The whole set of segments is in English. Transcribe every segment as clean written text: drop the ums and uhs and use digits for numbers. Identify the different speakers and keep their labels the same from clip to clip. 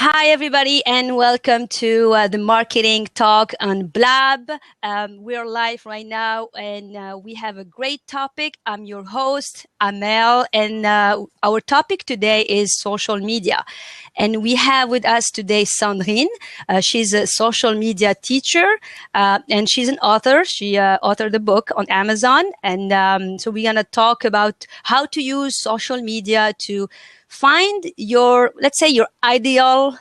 Speaker 1: Hi, everybody, and welcome to the Marketing Talk on Blab. We're live right now, and we have a great topic. I'm your host, Amel, and our topic today is social media. And we have with us today Cendrine. She's a social media teacher, and she's an author. She authored a book on Amazon. And so we're going to talk about how to use social media to find your, let's say, your ideal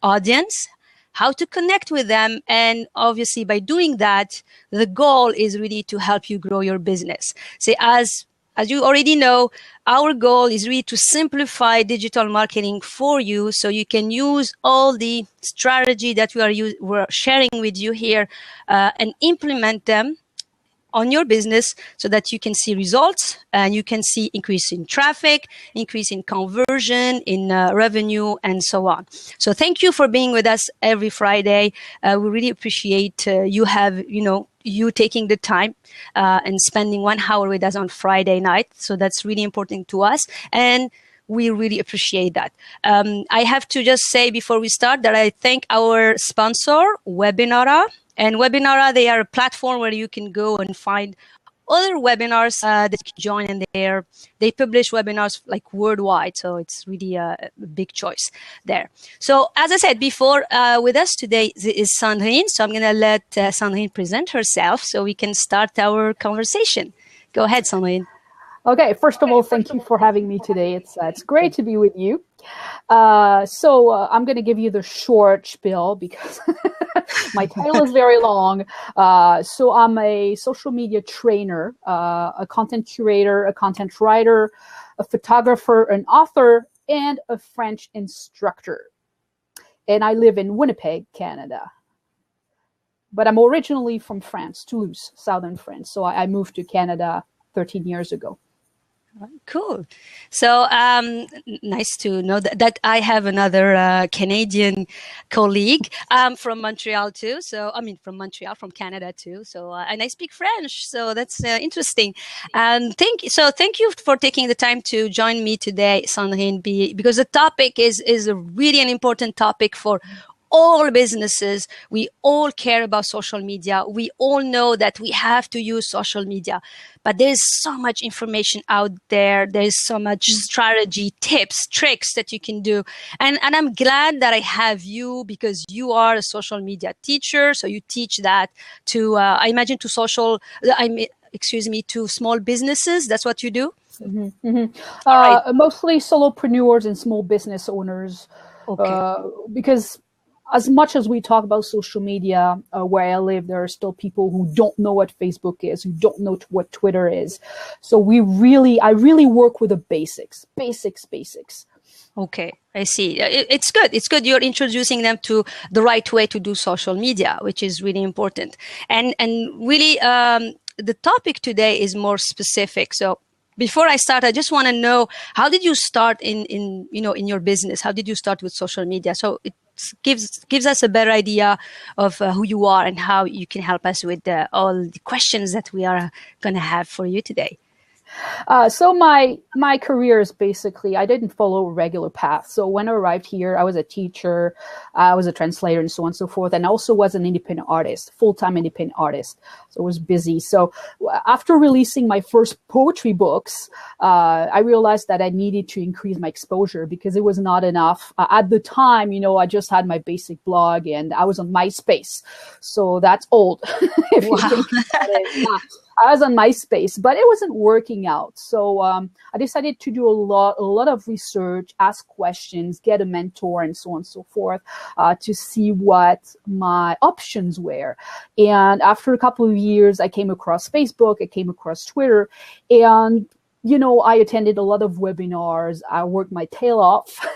Speaker 1: audience, how to connect with them. And obviously by doing that, the goal is really to help you grow your business. So as you already know, our goal is really to simplify digital marketing for you so you can use all the strategy that we're sharing with you here and implement them on your business so that you can see results and you can see increase in traffic, increase in conversion, in revenue, and so on. So thank you for being with us every Friday. We really appreciate you taking the time and spending 1 hour with us on Friday night. So that's really important to us. And we really appreciate that. I have to just say before we start that I thank our sponsor, Webinara. And Webinara, they are a platform where you can go and find other webinars that you can join in there. They publish webinars like worldwide, so it's really a big choice there. So as I said before, with us today is Cendrine. So I'm going to let Cendrine present herself so we can start our conversation. Go ahead, Cendrine.
Speaker 2: Okay, first of all, thank you for having me today. It's great to be with you. So I'm going to give you the short spiel because my title is very long. So I'm a social media trainer, a content curator, a content writer, a photographer, an author, and a French instructor. And I live in Winnipeg, Canada. But I'm originally from France, Toulouse, southern France. So I moved to Canada 13 years ago.
Speaker 1: Cool. So nice to know that I have another Canadian colleague from Montreal too. So from Montreal, from Canada too. So and I speak French. So that's interesting. And thank you for taking the time to join me today, Cendrine, because the topic is really an important topic for all businesses. We all care about social media. We all know that we have to use social media, but there's so much information out there. There's so much strategy, tips, tricks that you can do. And I'm glad that I have you because you are a social media teacher. So you teach that to, I imagine to small businesses. That's what you do?
Speaker 2: Mm-hmm, mm-hmm. Right. Mostly solopreneurs and small business owners. Okay. Because as much as we talk about social media, where I live, there are still people who don't know what Facebook is, who don't know what Twitter is. So I really work with the basics.
Speaker 1: Okay, I see. It's good. It's good you're introducing them to the right way to do social media, which is really important. And really, the topic today is more specific. So before I start, I just want to know, how did you start in your business? How did you start with social media? So it gives us a better idea of who you are and how you can help us with all the questions that we are going to have for you today.
Speaker 2: So my career is basically, I didn't follow a regular path. So when I arrived here, I was a teacher, I was a translator, and so on and so forth. And I also was an independent artist, full-time independent artist. So I was busy. So after releasing my first poetry books, I realized that I needed to increase my exposure because it was not enough. At the time, I just had my basic blog and I was on MySpace. So that's old. If you think about it. Yeah. I was on MySpace, but it wasn't working out. So I decided to do a lot of research, ask questions, get a mentor, and so on and so forth, to see what my options were. And after a couple of years, I came across Facebook, I came across Twitter, and I attended a lot of webinars. I worked my tail off,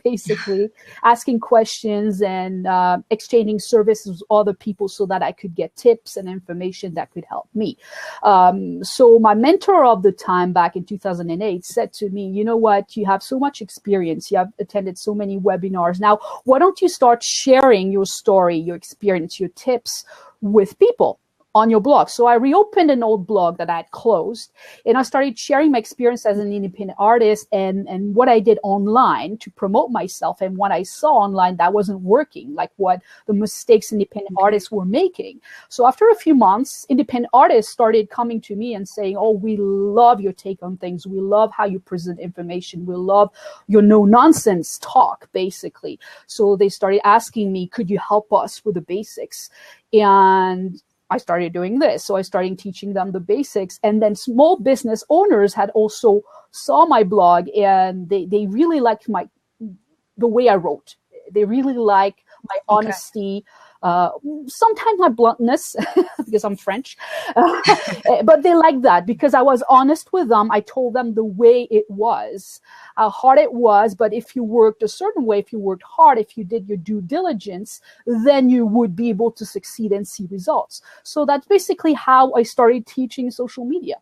Speaker 2: basically, asking questions and exchanging services with other people so that I could get tips and information that could help me. So my mentor of the time back in 2008 said to me, you know what, you have so much experience. You have attended so many webinars. Now, why don't you start sharing your story, your experience, your tips with people? on your blog. So I reopened an old blog that I had closed, and I started sharing my experience as an independent artist and what I did online to promote myself and what I saw online that wasn't working, like what the mistakes independent artists were making. So after a few months, independent artists started coming to me and saying, oh, we love your take on things. We love how you present information. We love your no-nonsense talk, basically. So they started asking me, could you help us with the basics? And I started doing this. So I started teaching them the basics. And then small business owners had also saw my blog, and they really liked the way I wrote. They really like my honesty, sometimes my bluntness, because I'm French. But they like that because I was honest with them. I told them the way it was, how hard it was. But if you worked a certain way, if you worked hard, if you did your due diligence, then you would be able to succeed and see results. So that's basically how I started teaching social media.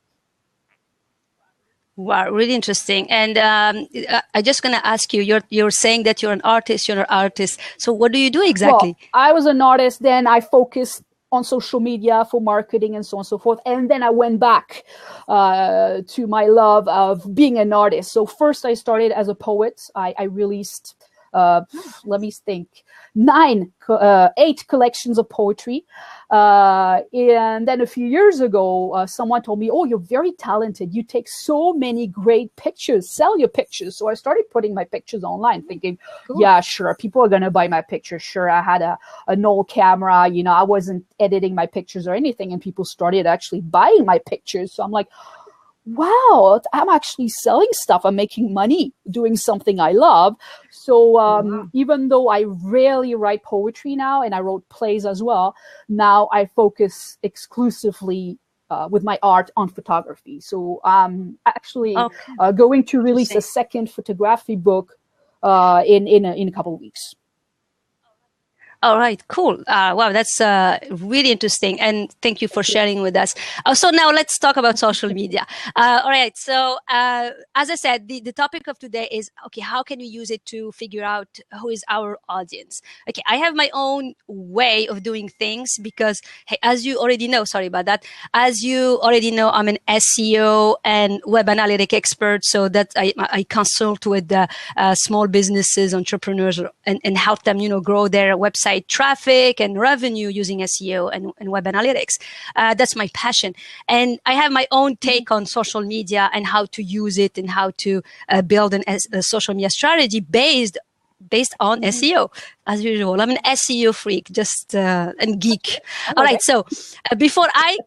Speaker 1: Wow, really interesting. And I'm just going to ask you, you're saying that you're an artist. So what do you do exactly?
Speaker 2: Well, I was an artist, then I focused on social media for marketing and so on and so forth. And then I went back to my love of being an artist. So first I started as a poet. I released, let me think, 8 collections of poetry. And then a few years ago, someone told me, oh, you're very talented. You take so many great pictures, sell your pictures. So I started putting my pictures online thinking, yeah, sure, people are going to buy my pictures. Sure, I had an old camera, you know, I wasn't editing my pictures or anything. And people started actually buying my pictures. So I'm like, wow, I'm actually selling stuff. I'm making money doing something I love. So even though I rarely write poetry now, and I wrote plays as well, now I focus exclusively with my art on photography. So I'm actually going to release a second photography book in a couple of weeks.
Speaker 1: All right, cool. Wow, that's really interesting. And thank you for sharing with us. So now let's talk about social media. All right. So as I said, the topic of today is, okay, how can we use it to figure out who is our audience? Okay, I have my own way of doing things because, hey, as you already know, sorry about that. As you already know, I'm an SEO and web analytic expert. So that I consult with small businesses, entrepreneurs, and help them, grow their website traffic and revenue using SEO and web analytics. That's my passion. And I have my own take on social media and how to use it and how to build a social media strategy based on SEO, as usual. I'm an SEO freak, and geek. All right. So before I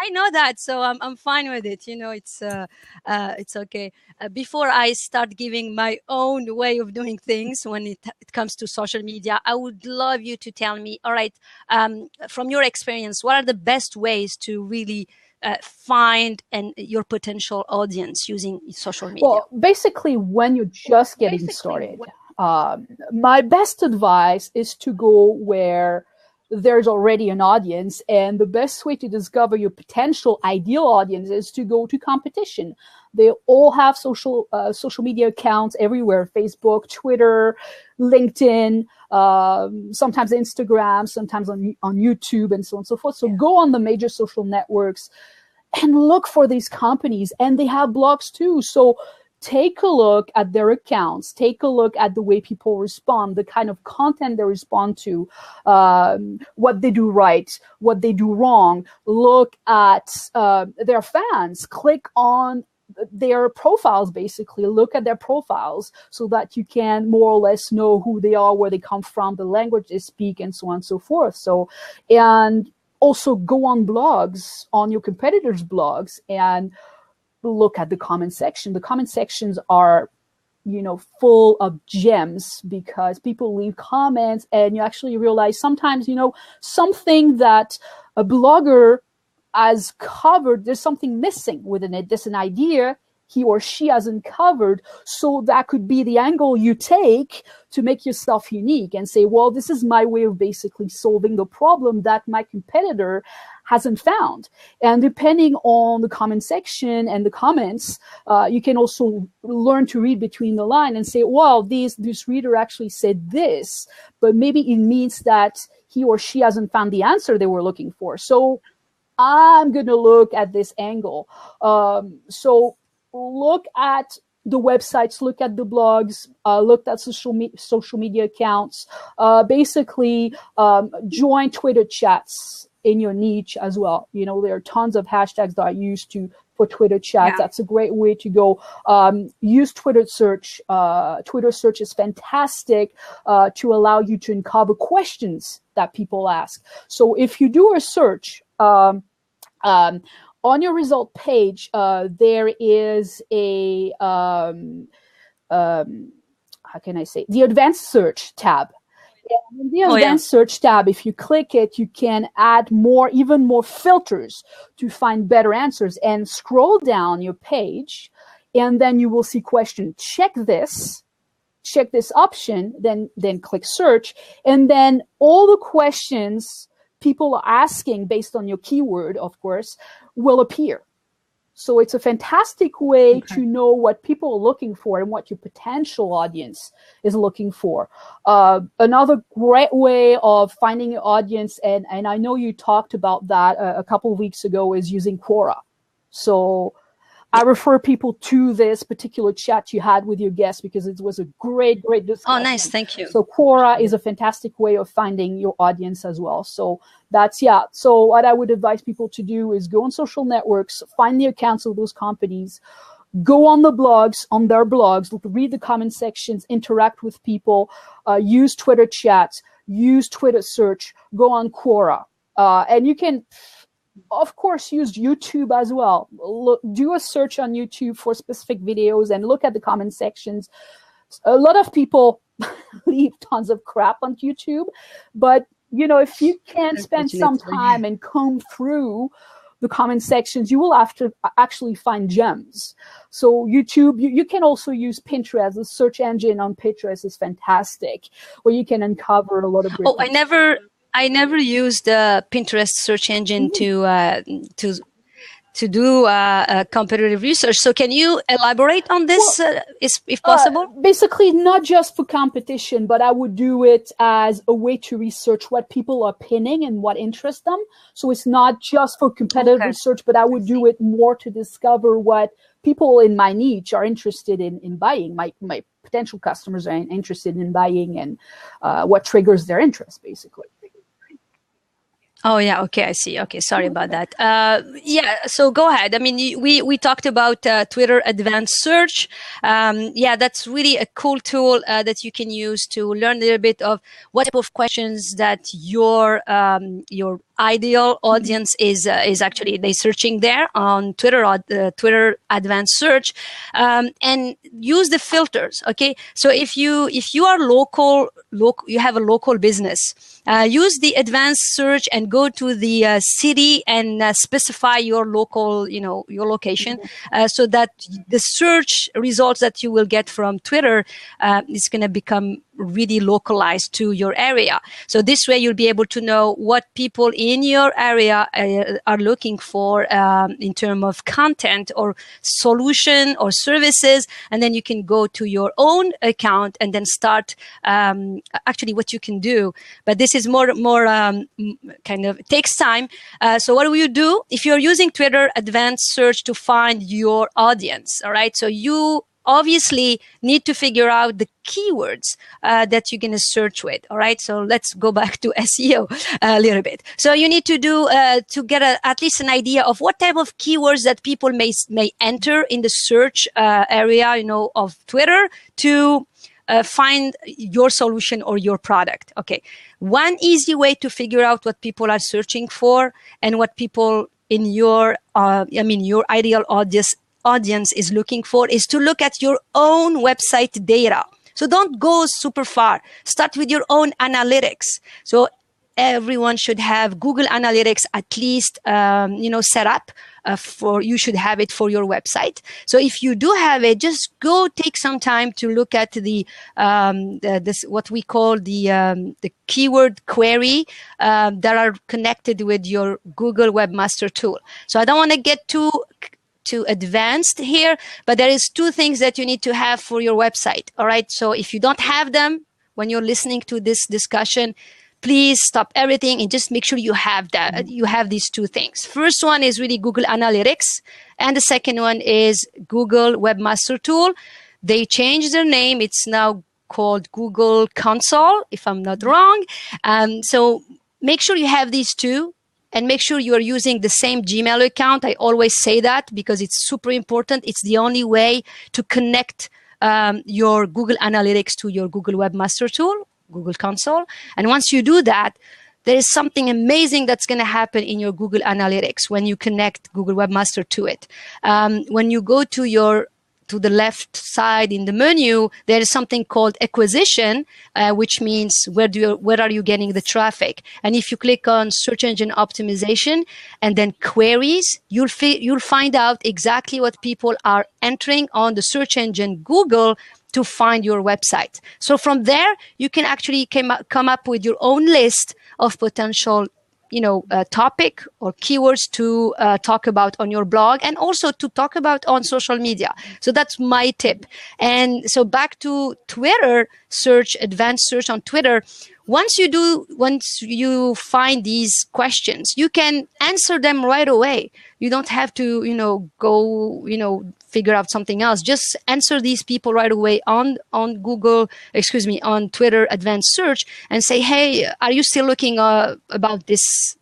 Speaker 1: know that, so I'm fine with it. It's okay. Before I start giving my own way of doing things when it comes to social media, I would love you to tell me, all right, from your experience, what are the best ways to really find your potential audience using social media?
Speaker 2: Well, basically, when you're just getting started, my best advice is to go where there's already an audience. And the best way to discover your potential ideal audience is to go to competition. They all have social media accounts everywhere: Facebook, Twitter, LinkedIn, sometimes Instagram, sometimes on YouTube, and so on and so forth. So go on the major social networks and look for these companies. And they have blogs too. So take a look at their accounts, take a look at the way people respond, the kind of content they respond to, what they do right, what they do wrong. Look at their fans, click on their profiles, basically. Look at their profiles so that you can more or less know who they are, where they come from, the language they speak, and so on and so forth. So, and also go on blogs, on your competitors' blogs, and look at the comment section. The comment sections are, full of gems because people leave comments and you actually realize sometimes, something that a blogger has covered, there's something missing within it. There's an idea he or she hasn't covered. So that could be the angle you take to make yourself unique and say, well, this is my way of basically solving the problem that my competitor hasn't found. And depending on the comment section and the comments, you can also learn to read between the line and say, well, this reader actually said this, but maybe it means that he or she hasn't found the answer they were looking for. So I'm going to look at this angle. So look at the websites, look at the blogs, look at social media accounts, basically join Twitter chats in your niche as well. You know, there are tons of hashtags that I use for Twitter chats. Yeah. That's a great way to go. Use Twitter search. Twitter search is fantastic to allow you to uncover questions that people ask. So if you do a search, on your result page, there is a, how can I say, the advanced search tab. In the advanced search tab, if you click it, you can add even more filters to find better answers, and scroll down your page, and then you will see question. Check this option, then click search, and then all the questions people are asking based on your keyword, of course, will appear. So it's a fantastic way to know what people are looking for and what your potential audience is looking for. Another great way of finding your audience, and I know you talked about that a couple of weeks ago, is using Quora. So I refer people to this particular chat you had with your guest because it was a great discussion.
Speaker 1: Oh, nice. Thank you.
Speaker 2: So Quora is a fantastic way of finding your audience as well. So that's, So what I would advise people to do is go on social networks, find the accounts of those companies, go on the blogs, on their blogs, read the comment sections, interact with people, use Twitter chats, use Twitter search, go on Quora. And you can, of course, use YouTube as well. Do a search on YouTube for specific videos and look at the comment sections. A lot of people leave tons of crap on YouTube, but you know, if you can spend some time and comb through the comment sections, you will have to actually find gems. So YouTube, you can also use Pinterest. The search engine on Pinterest is fantastic, where you can uncover a lot of great things.
Speaker 1: I never used the Pinterest search engine to do competitive research. So can you elaborate on this, if possible?
Speaker 2: Basically, not just for competition, but I would do it as a way to research what people are pinning and what interests them. So it's not just for competitive research, but I would do it more to discover what people in my niche are interested in buying. My potential customers are interested in buying, and what triggers their interest, basically.
Speaker 1: Oh, yeah. Okay, I see. Okay, sorry about that. So go ahead. I mean, we talked about Twitter Advanced Search. That's really a cool tool that you can use to learn a little bit of what type of questions that your ideal audience is actually they searching there on Twitter or Twitter Advanced Search, and use the filters. Okay, so if you are local, you have a local business, use the Advanced Search and go to the city and specify your local, your location, so that the search results that you will get from Twitter is going to become really localized to your area. So this way you'll be able to know what people in your area are looking for in terms of content or solution or services, and then you can go to your own account and then start actually what you can do. But this is more kind of takes time. So what do you do if you're using Twitter Advanced Search to find your audience? All right, so you obviously need to figure out the keywords that you're going to search with. All right, so let's go back to SEO a little bit. So you need to do to get at least an idea of what type of keywords that people may enter in the search area, of Twitter to find your solution or your product. Okay, one easy way to figure out what people are searching for and what people in your your ideal audience is looking for is to look at your own website data. So don't go super far. Start with your own analytics. So everyone should have Google Analytics at least, set up. You should have it for your website. So if you do have it, just go take some time to look at this what we call the keyword query that are connected with your Google Webmaster Tool. So I don't want to get too advanced here, but there is two things that you need to have for your website. All right. So if you don't have them when you're listening to this discussion, please stop everything and just make sure you have that. You have these two things. First one is really Google Analytics, and the second one is Google Webmaster Tool. They changed their name. It's now called Google Console, if I'm not wrong. So make sure you have these two. And make sure you are using the same Gmail account. I always say that because it's super important. It's the only way to connect your Google Analytics to your Google Webmaster Tool, Google Console. And once you do that, there is something amazing that's going to happen in your Google Analytics when you connect Google Webmaster to it. When you go to the left side in the menu, there is something called acquisition, which means where are you getting the traffic? And if you click on search engine optimization and then queries, you'll find out exactly what people are entering on the search engine Google to find your website. So from there, you can actually come up with your own list of potential topic or keywords to talk about on your blog and also to talk about on social media. So that's my tip. And so back to Twitter search, advanced search on Twitter. Once you find these questions, you can answer them right away. You don't have to, go, figure out something else. Just answer these people right away on Twitter advanced search and say, hey, are you still looking about this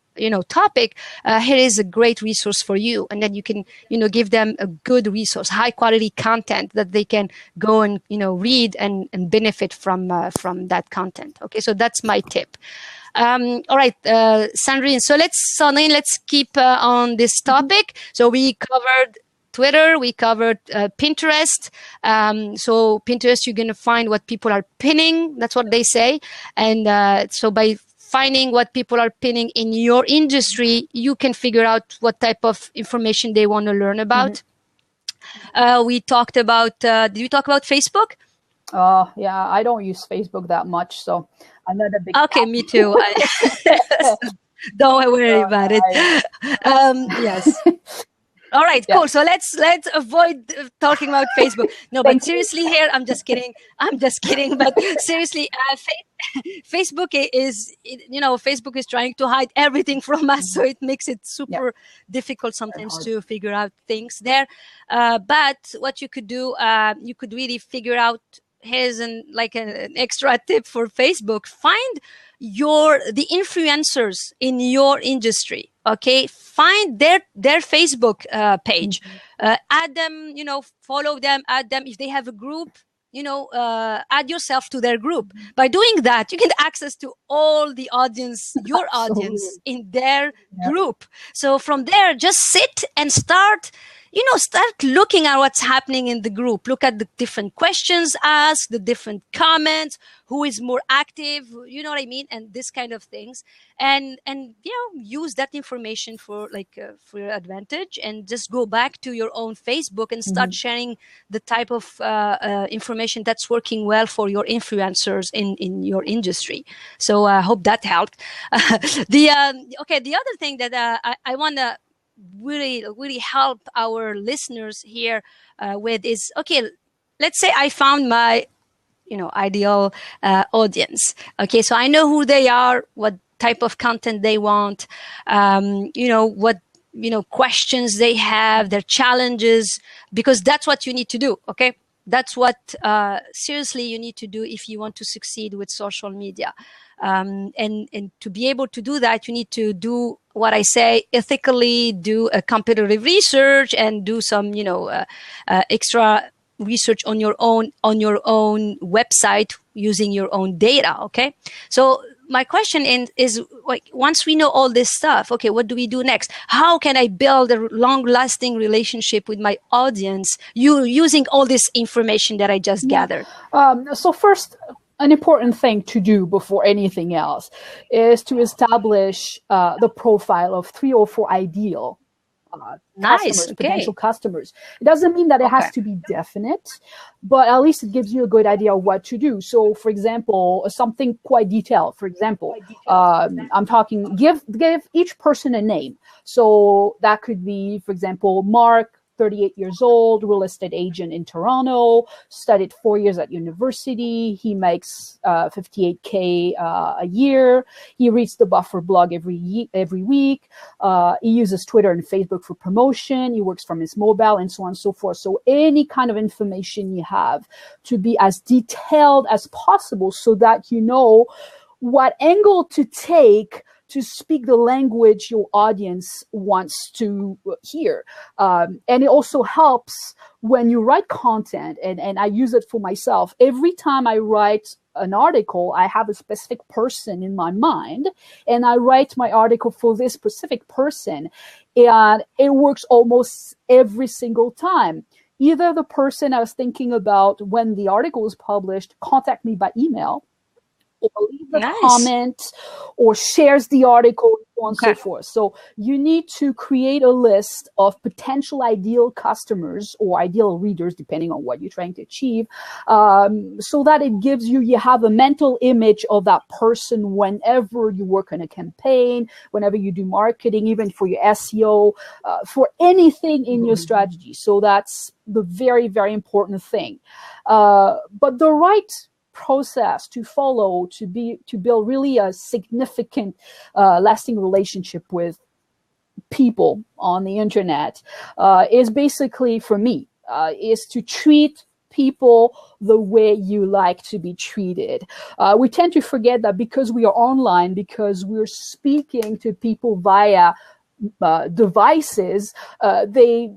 Speaker 1: topic? Here is a great resource for you. And then you can give them a good resource, high quality content that they can go and read and benefit from that content. Okay, so that's my tip. All right, Cendrine, let's keep on this topic. So we covered Twitter, we covered Pinterest. So Pinterest, you're going to find what people are pinning. That's what they say. And so by finding what people are pinning in your industry, you can figure out what type of information they want to learn about. We talked about, did we talk about Facebook?
Speaker 2: Yeah, I don't use Facebook that much, so I'm not a big
Speaker 1: Okay, fan. Me too. Don't worry about it. Yes. All right, cool. So let's avoid talking about Facebook. No, but seriously here, I'm just kidding. But seriously, Facebook is, Facebook is trying to hide everything from us. So it makes it super difficult sometimes to figure out things there. But what you could do, you could really figure out, here's an extra tip for Facebook. Find the influencers in your industry. Okay, find their Facebook page, add them, follow them, add them. If they have a group, add yourself to their group. By doing that, you get access to all the audience, your audience in their group. So from there, just sit and start looking at what's happening in the group. Look at the different questions asked, the different comments, who is more active, you know what I mean? And this kind of things. And use that information for your advantage, and just go back to your own Facebook and start sharing the type of information that's working well for your influencers in your industry. So I hope that helped. The other thing that I want to really help our listeners here with is, okay, let's say I found my ideal audience. Okay, so I know who they are, what type of content they want, what questions they have, their challenges, because that's what you need to do. Okay, that's what seriously you need to do if you want to succeed with social media. And to be able to do that, you need to do what I say, ethically, do a competitive research and do some, extra research on your own website using your own data. Okay. So my question is once we know all this stuff, okay, what do we do next? How can I build a long-lasting relationship with my audience using all this information that I just gathered?
Speaker 2: So first, an important thing to do before anything else is to establish the profile of 3 or 4 ideal
Speaker 1: Nice.
Speaker 2: customers,
Speaker 1: Okay.
Speaker 2: potential customers. It doesn't mean that it
Speaker 1: Okay.
Speaker 2: has to be definite, but at least it gives you a good idea of what to do. So, for example, something quite detailed. For example, I'm talking give each person a name. So that could be, for example, Mark, 38 years old, real estate agent in Toronto, studied 4 years at university. He makes 58K a year. He reads the Buffer blog every week. He uses Twitter and Facebook for promotion. He works from his mobile and so on and so forth. So any kind of information you have to be as detailed as possible so that you know what angle to take to speak the language your audience wants to hear. And it also helps when you write content, and I use it for myself. Every time I write an article, I have a specific person in my mind, and I write my article for this specific person, and it works almost every single time. Either the person I was thinking about when the article was published contact me by email, or leaves a
Speaker 1: Nice.
Speaker 2: comment, or shares the article, and so on and so
Speaker 1: Okay.
Speaker 2: forth. So you need to create a list of potential ideal customers or ideal readers, depending on what you're trying to achieve, so that it gives you have a mental image of that person whenever you work on a campaign, whenever you do marketing, even for your SEO, for anything in your strategy. So that's the very, very important thing. But the right process to follow to build really a significant lasting relationship with people on the internet is basically, for me, is to treat people the way you like to be treated. We tend to forget that because we are online, because we're speaking to people via devices, they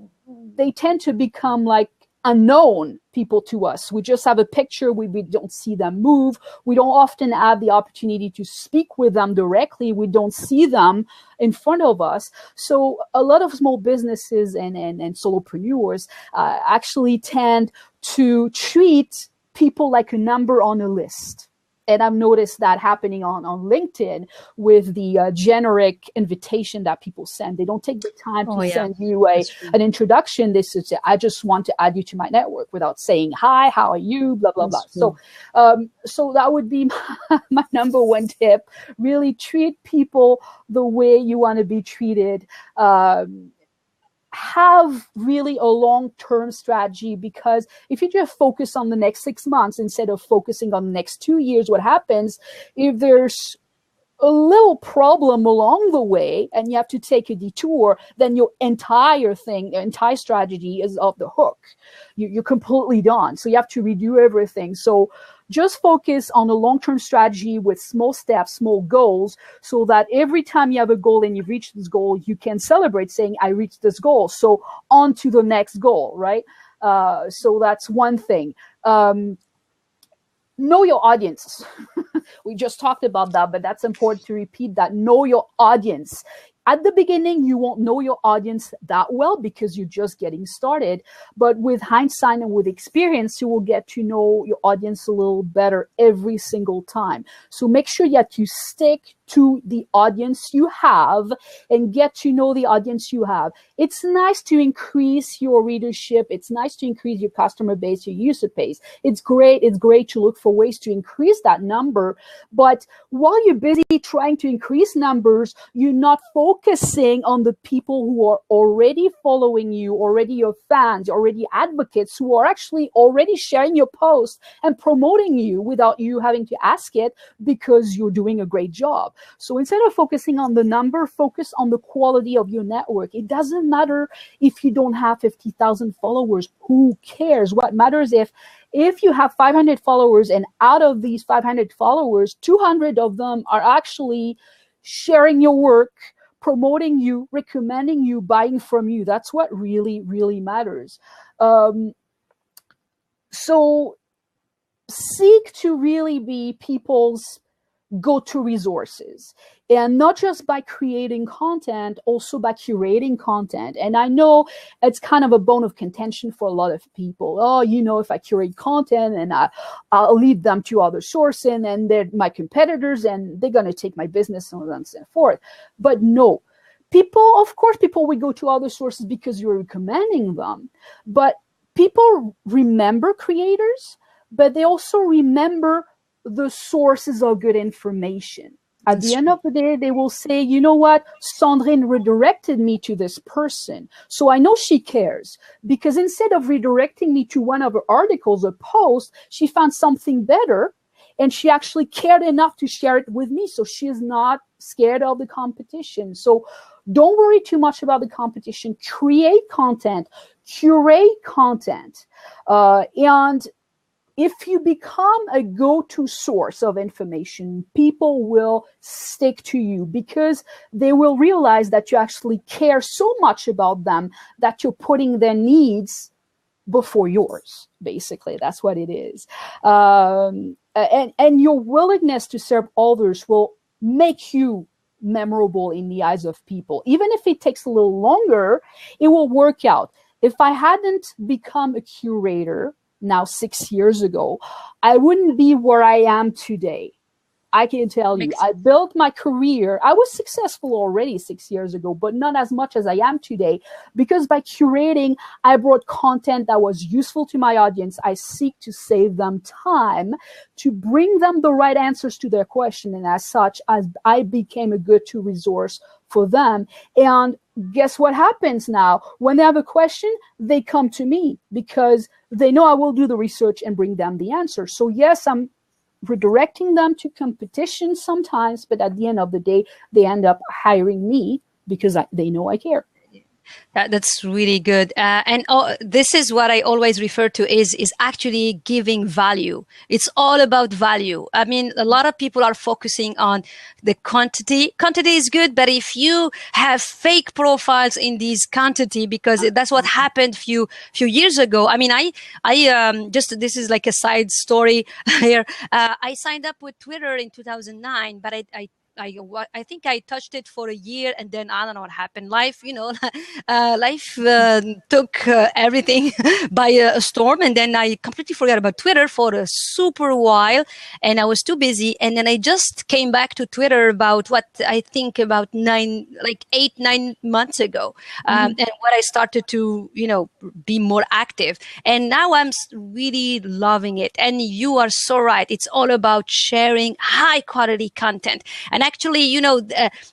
Speaker 2: tend to become like unknown people to us. We just have a picture. We don't see them move. We don't often have the opportunity to speak with them directly. We don't see them in front of us. So a lot of small businesses and solopreneurs actually tend to treat people like a number on a list. And I've noticed that happening on LinkedIn with the generic invitation that people send. They don't take the time to send you an introduction. This is, I just want to add you to my network, without saying, hi, how are you, blah, blah, blah. So that would be my number one tip. Really treat people the way you want to be treated. Have really a long-term strategy, because if you just focus on the next 6 months instead of focusing on the next 2 years, what happens if there's a little problem along the way and you have to take a detour, then your entire strategy is off the hook. You're completely done. So you have to redo everything. So just focus on a long-term strategy with small steps, small goals, so that every time you have a goal and you've reached this goal, you can celebrate saying, I reached this goal. So on to the next goal, right? So that's one thing. Know your audience. We just talked about that, but that's important to repeat that. Know your audience. At the beginning, you won't know your audience that well because you're just getting started. But with hindsight and with experience, you will get to know your audience a little better every single time. So make sure that you stick to the audience you have and get to know the audience you have. It's nice to increase your readership. It's nice to increase your customer base, your user base. It's great. It's great to look for ways to increase that number. But while you're busy trying to increase numbers, you're not focusing on the people who are already following you, already your fans, already advocates, who are actually already sharing your post and promoting you without you having to ask it, because you're doing a great job. So instead of focusing on the number, focus on the quality of your network. It doesn't matter if you don't have 50,000 followers. Who cares? What matters if you have 500 followers, and out of these 500 followers, 200 of them are actually sharing your work, promoting you, recommending you, buying from you. That's what really, really matters. So seek to really be people's go-to resources, and not just by creating content, also by curating content. And I know it's kind of a bone of contention for a lot of people. Oh, if I curate content and I'll lead them to other sources and they're my competitors and they're going to take my business and so on and so forth. But no, people will go to other sources because you're recommending them. But people remember creators, but they also remember the sources of good information. At the end of the day, they will say, you know what, Cendrine redirected me to this person. So I know she cares, because instead of redirecting me to one of her articles or posts, she found something better and she actually cared enough to share it with me. So she is not scared of the competition. So don't worry too much about the competition. Create content, curate content, and if you become a go-to source of information, people will stick to you because they will realize that you actually care so much about them that you're putting their needs before yours. Basically, that's what it is. And your willingness to serve others will make you memorable in the eyes of people. Even if it takes a little longer, it will work out. If I hadn't become a curator now 6 years ago, I wouldn't be where I am today. I can tell you, I built my career. I was successful already 6 years ago, but not as much as I am today, because by curating, I brought content that was useful to my audience. I seek to save them time, to bring them the right answers to their question. And as such, I became a go-to resource for them. And guess what happens now? When they have a question, they come to me because they know I will do the research and bring them the answer. So yes, I'm redirecting them to competition sometimes, but at the end of the day, they end up hiring me because they know I care.
Speaker 1: That's really good. And this is what I always refer to is actually giving value. It's all about value. I mean, a lot of people are focusing on the quantity. Quantity is good, but if you have fake profiles in these quantity, because that's what happened few years ago. I mean, I this is like a side story here. I signed up with Twitter in 2009, but I think I touched it for a year, and then I don't know what happened. Life, life took everything by a storm, and then I completely forgot about Twitter for a super while, and I was too busy. And then I just came back to Twitter about about 8-9 months ago, and when I started to be more active, and now I'm really loving it. And you are so right; it's all about sharing high quality content. And actually,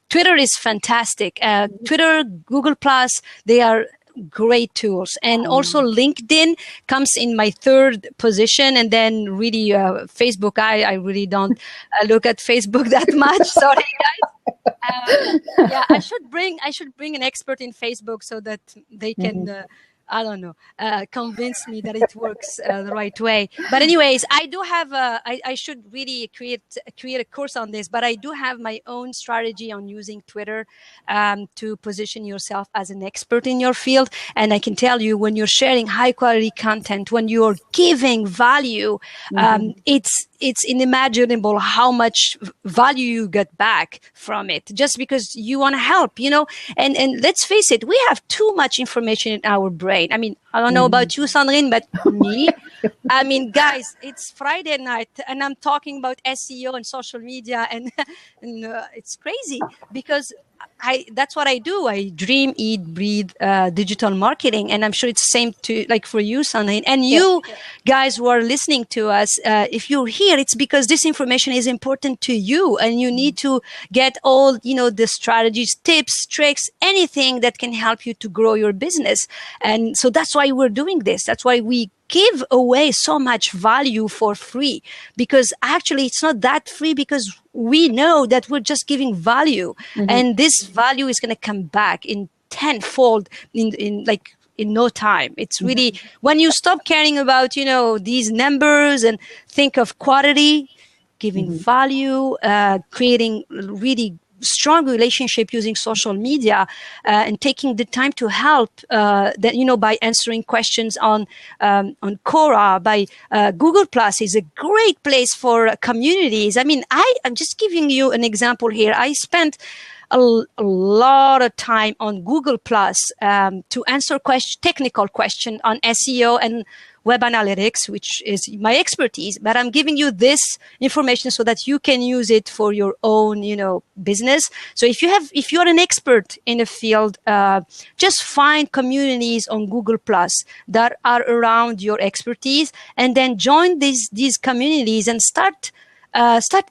Speaker 1: Twitter is fantastic. Twitter, Google Plus, they are great tools. And also LinkedIn comes in my third position. And then really Facebook, I really don't look at Facebook that much. Sorry, guys. Yeah, I should bring an expert in Facebook so that they can I don't know, convince me that it works the right way. But anyways, I do have I should really create a course on this, but I do have my own strategy on using Twitter to position yourself as an expert in your field. And I can tell you, when you're sharing high quality content, when you're giving value, it's unimaginable how much value you get back from it, just because you want to help, and let's face it, we have too much information in our brain. I mean, I don't know about you, Cendrine, but me, I mean, guys, it's Friday night and I'm talking about SEO and social media, and it's crazy because that's what I do. I dream, eat, breathe digital marketing, and I'm sure it's the same to like for you, Cendrine, and you guys who are listening to us. If you're here, it's because this information is important to you, and you need to get all the strategies, tips, tricks, anything that can help you to grow your business. And so that's why we're doing this. That's why we give away so much value for free, because actually it's not that free, because we know that we're just giving value, and this value is going to come back in tenfold in no time. It's really when you stop caring about these numbers and think of quality, giving value, creating really strong relationship using social media and taking the time to help that, you know, by answering questions on Quora, by Google Plus is a great place for communities. I mean, I'm just giving you an example here. I spent a lot of time on Google Plus to answer technical questions on SEO and web analytics, which is my expertise. But I'm giving you this information so that you can use it for your own, you know, business. So if you're an expert in a field, just find communities on Google Plus that are around your expertise, and then join these communities and start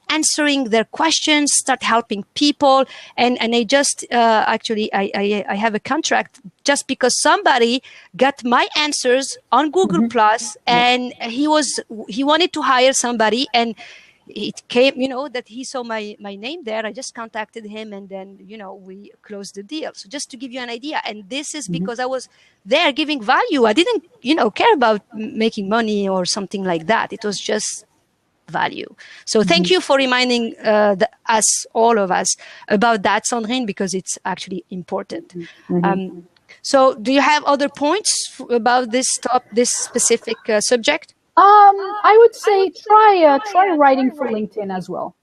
Speaker 1: answering their questions, start helping people. And I just actually I have a contract just because somebody got my answers on Google Plus, and he wanted to hire somebody, and it came, you know, that he saw my name there. I just contacted him, and then, you know, we closed the deal. So just to give you an idea, and this is because I was there giving value. I didn't, you know, care about making money or something like that. It was just value. So thank you for reminding all of us about that, Cendrine, because it's actually important. So do you have other points about this specific subject?
Speaker 2: I would say try writing for LinkedIn as well.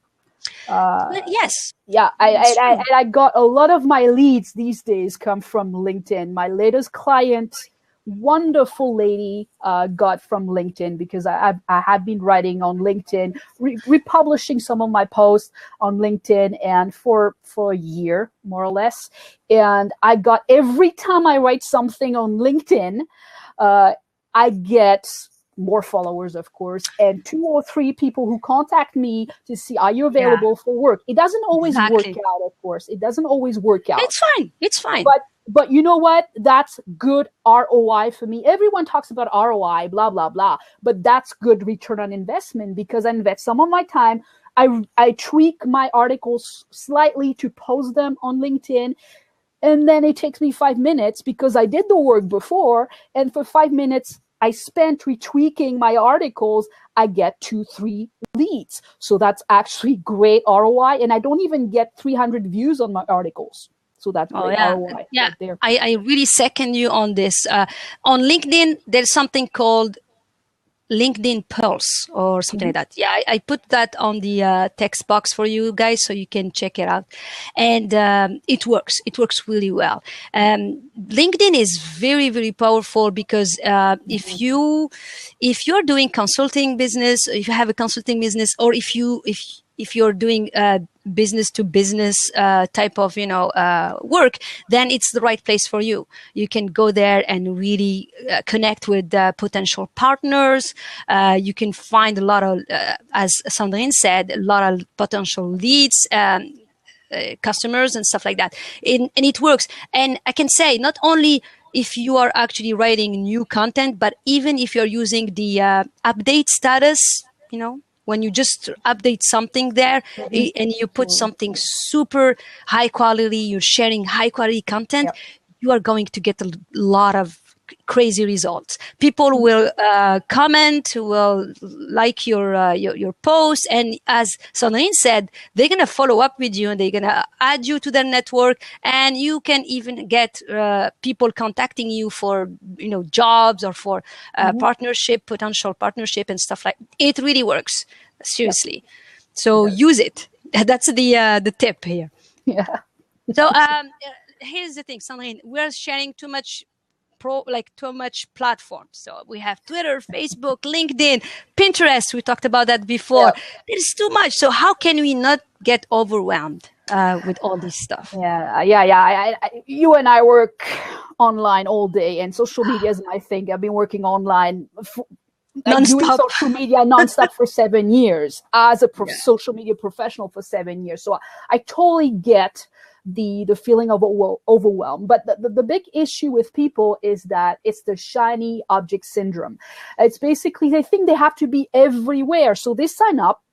Speaker 1: Yes.
Speaker 2: Yeah, I got a lot of my leads these days come from LinkedIn. My latest client, wonderful lady, got from LinkedIn because I have been writing on LinkedIn, republishing some of my posts on LinkedIn, and for a year more or less. And I got, every time I write something on LinkedIn, I get more followers, of course, and 2 or 3 people who contact me to see, are you available for work? It doesn't always work out, of course. It doesn't always work out.
Speaker 1: It's fine.
Speaker 2: But you know what? That's good ROI for me. Everyone talks about ROI, blah, blah, blah. But that's good return on investment because I invest some of my time. I tweak my articles slightly to post them on LinkedIn. And then it takes me 5 minutes because I did the work before. And for 5 minutes, I spent retweaking my articles. I get 2-3 leads. So that's actually great ROI. And I don't even get 300 views on my articles. So that's great ROI.
Speaker 1: Yeah,
Speaker 2: right there.
Speaker 1: I really second you on this. On LinkedIn, there's something called LinkedIn Pulse or something like that. Yeah, I put that on the text box for you guys so you can check it out. And it works. It works really well. LinkedIn is very, very powerful because if you're doing consulting business, if you have a consulting business, or if you're doing business to business type of, you know, work, then it's the right place for you. You can go there and really connect with potential partners. You can find a lot of, as Cendrine said, a lot of potential leads, customers and stuff like that. And it works. And I can say, not only if you are actually writing new content, but even if you're using the update status, you know, when you just update something there and you put something super high quality, you're sharing high quality content, you are going to get a lot of crazy results. People will comment, will like your post, and as Cendrine said, they're gonna follow up with you and they're gonna add you to their network, and you can even get people contacting you for, you know, jobs or for potential partnership and stuff like. It really works, seriously. So use it. That's the tip here.
Speaker 2: Yeah.
Speaker 1: So here's the thing, Cendrine, we're sharing too much platforms. So we have Twitter, Facebook, LinkedIn, Pinterest. We talked about that before. There's too much. So how can we not get overwhelmed with all this stuff?
Speaker 2: You and I work online all day, and social media is my thing. I've been working online doing social media nonstop for 7 years as a social media professional for 7 years. So I totally get the feeling of overwhelm. But the big issue with people is that it's the shiny object syndrome. It's basically, they think they have to be everywhere. So they sign up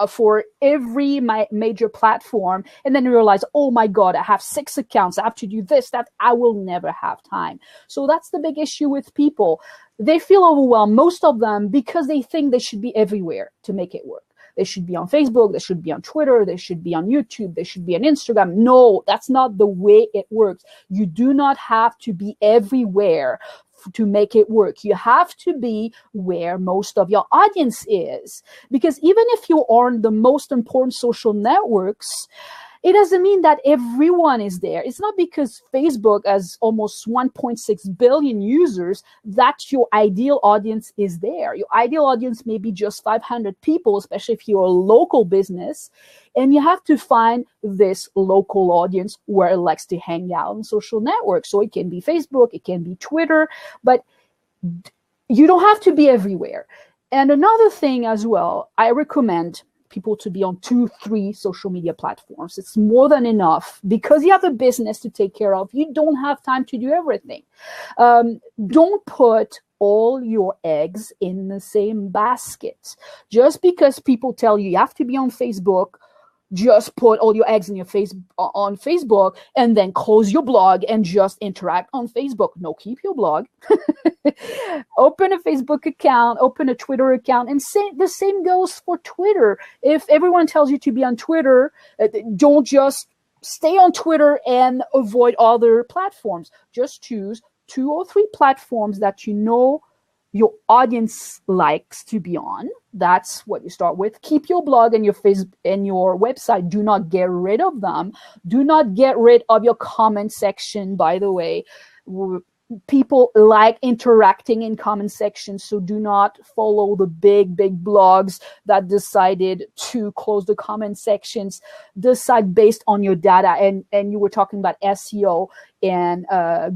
Speaker 2: for every major platform and then realize, oh my God, I have 6 accounts. I have to do this, that. I will never have time. So that's the big issue with people. They feel overwhelmed, most of them, because they think they should be everywhere to make it work. They should be on Facebook, they should be on Twitter, they should be on YouTube, they should be on Instagram. No, that's not the way it works. You do not have to be everywhere to make it work. You have to be where most of your audience is. Because even if you are on the most important social networks, it doesn't mean that everyone is there. It's not because Facebook has almost 1.6 billion users that your ideal audience is there. Your ideal audience may be just 500 people, especially if you're a local business. And you have to find this local audience where it likes to hang out on social networks. So it can be Facebook, it can be Twitter, but you don't have to be everywhere. And another thing as well, I recommend people to be on 2-3 social media platforms. It's more than enough because you have a business to take care of. You don't have time to do everything. Don't put all your eggs in the same basket. Just because people tell you have to be on Facebook, just put all your eggs in your on Facebook and then close your blog and just interact on Facebook. No, keep your blog. Open a Facebook account, open a Twitter account, and the same goes for Twitter. If everyone tells you to be on Twitter, don't just stay on Twitter and avoid other platforms. Just choose 2 or 3 platforms that you know your audience likes to be on. That's what you start with. Keep your blog and your Facebook and your website. Do not get rid of them. Do not get rid of your comment section, by the way. People like interacting in comment sections, so do not follow the big blogs that decided to close the comment sections. Decide based on your data, and you were talking about SEO and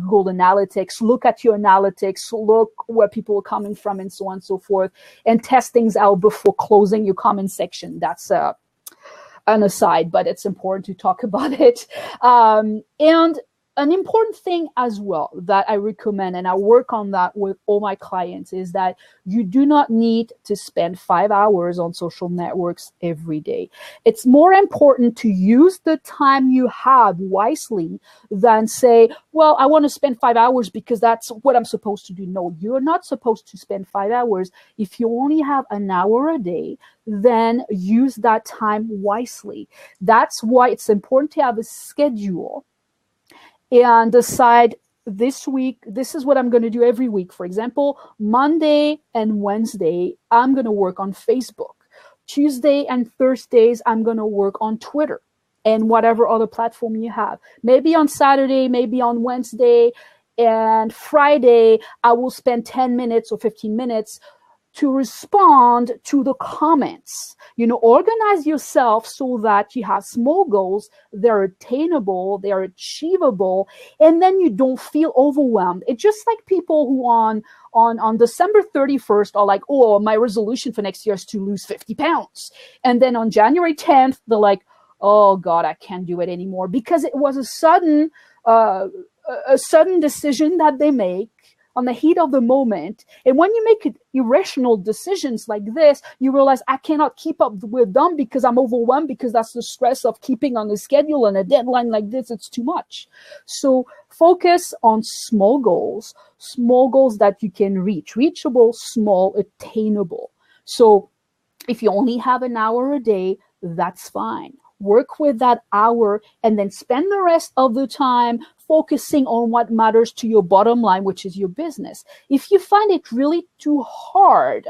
Speaker 2: Google Analytics. Look at your analytics, look where people are coming from, and so on and so forth, and test things out before closing your comment section. That's an aside, but it's important to talk about it. And an important thing as well that I recommend, and I work on that with all my clients, is that you do not need to spend 5 hours on social networks every day. It's more important to use the time you have wisely than say, well, I want to spend 5 hours because that's what I'm supposed to do. No, you're not supposed to spend 5 hours. If you only have an hour a day, then use that time wisely. That's why it's important to have a schedule and decide this week, this is what I'm going to do every week. For example, Monday and Wednesday, I'm going to work on Facebook. Tuesday and Thursdays, I'm going to work on Twitter and whatever other platform you have. Maybe on Saturday, maybe on Wednesday, and Friday, I will spend 10 minutes or 15 minutes to respond to the comments. Organize yourself so that you have small goals, they're attainable, they're achievable, and then you don't feel overwhelmed. It's just like people who on December 31st are like, oh, my resolution for next year is to lose 50 pounds. And then on January 10th, they're like, oh God, I can't do it anymore, because it was a sudden decision that they make on the heat of the moment. And when you make irrational decisions like this, you realize I cannot keep up with them because I'm overwhelmed, because that's the stress of keeping on the schedule, and a deadline like this, it's too much. So focus on small goals that you can reach, reachable, small, attainable. So if you only have an hour a day, that's fine. Work with that hour and then spend the rest of the time focusing on what matters to your bottom line, which is your business. If you find it really too hard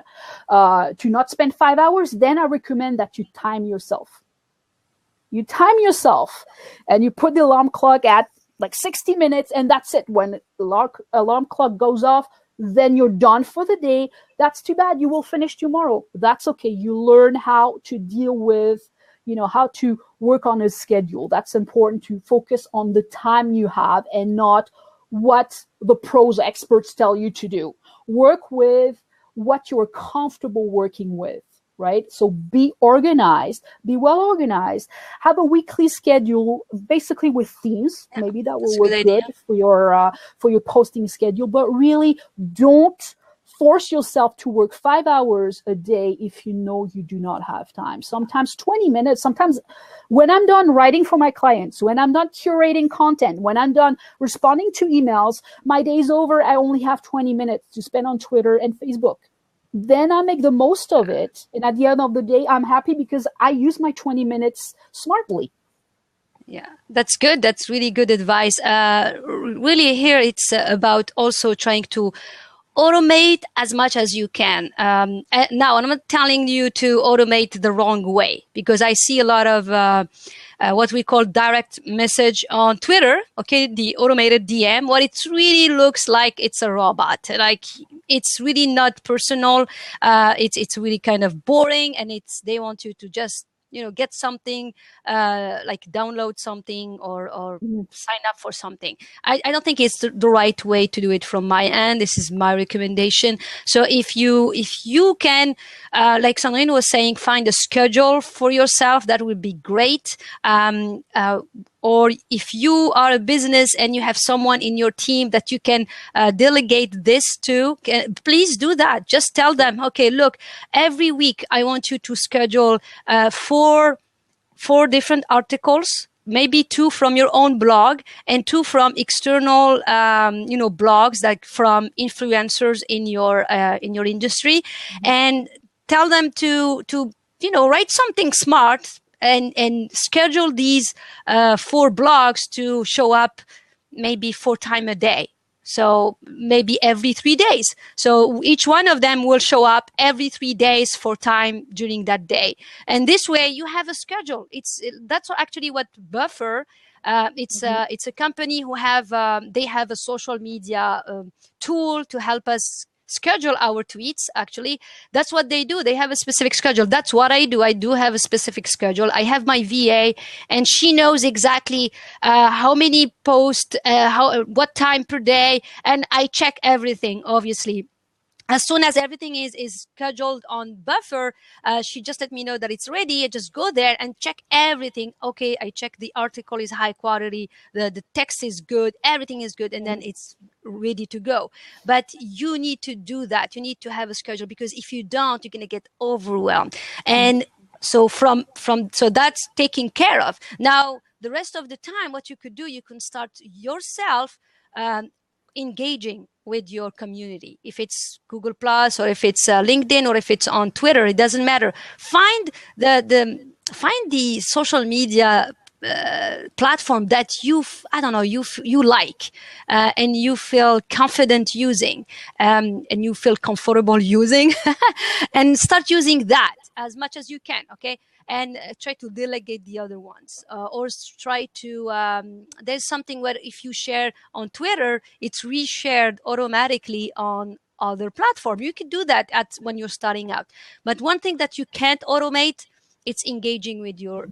Speaker 2: to not spend 5 hours, then I recommend that you time yourself. You time yourself and you put the alarm clock at like 60 minutes, and that's it. When the alarm clock goes off, then you're done for the day. That's too bad. You will finish tomorrow. That's okay. You learn how to deal with how to work on a schedule. That's important, to focus on the time you have and not what the pros experts tell you to do. Work with what you're comfortable working with, right? So be organized, be well organized, have a weekly schedule, basically with themes. Maybe that will work good for your posting schedule, but really don't force yourself to work 5 hours a day if you know you do not have time. Sometimes 20 minutes, sometimes when I'm done writing for my clients, when I'm done curating content, when I'm done responding to emails, my day's over. I only have 20 minutes to spend on Twitter and Facebook. then I make the most of it. And at the end of the day, I'm happy because I use my 20 minutes smartly.
Speaker 1: Yeah, that's good. That's really good advice. Really, here it's about also trying to automate as much as you can. Now, I'm not telling you to automate the wrong way, because I see a lot of what we call direct message on Twitter. Okay, the automated DM. What it really looks like, it's a robot. Like, it's really not personal. It's really kind of boring, and they want you to just get something, like download something or sign up for something. I don't think it's the right way to do it from my end. This is my recommendation. So if you can, like Cendrine was saying, find a schedule for yourself, that would be great. Or if you are a business and you have someone in your team that you can delegate this to, please do that. Just tell them, okay, look, every week I want you to schedule four different articles, maybe 2 from your own blog and 2 from external, blogs, like from influencers in your industry, and tell them to write something smart and schedule these 4 blogs to show up maybe 4 times a day. So maybe every 3 days. So each one of them will show up every 3 days for time during that day. And this way you have a schedule. That's actually what Buffer, it's a company who they have a social media tool to help us schedule our tweets. Actually, that's what they do. They have a specific schedule. That's what I do. I do have a specific schedule. I have my VA, and she knows exactly how many posts, what time per day, and I check everything, obviously. As soon as everything is scheduled on Buffer, she just let me know that it's ready. I just go there and check everything. Okay, I check the article is high quality, the text is good, everything is good, and then it's ready to go. But you need to do that. You need to have a schedule, because if you don't, you're going to get overwhelmed. And so so that's taken care of. Now, the rest of the time, what you could do, you can start yourself engaging with your community. If it's Google Plus, or if it's LinkedIn, or if it's on Twitter, it doesn't matter. Find the social media platform that you like, and you feel confident using, and you feel comfortable using, and start using that as much as you can. Okay. And try to delegate the other ones, or try to, there's something where if you share on Twitter, it's reshared automatically on other platform. You can do that when you're starting out. But one thing that you can't automate, it's engaging with your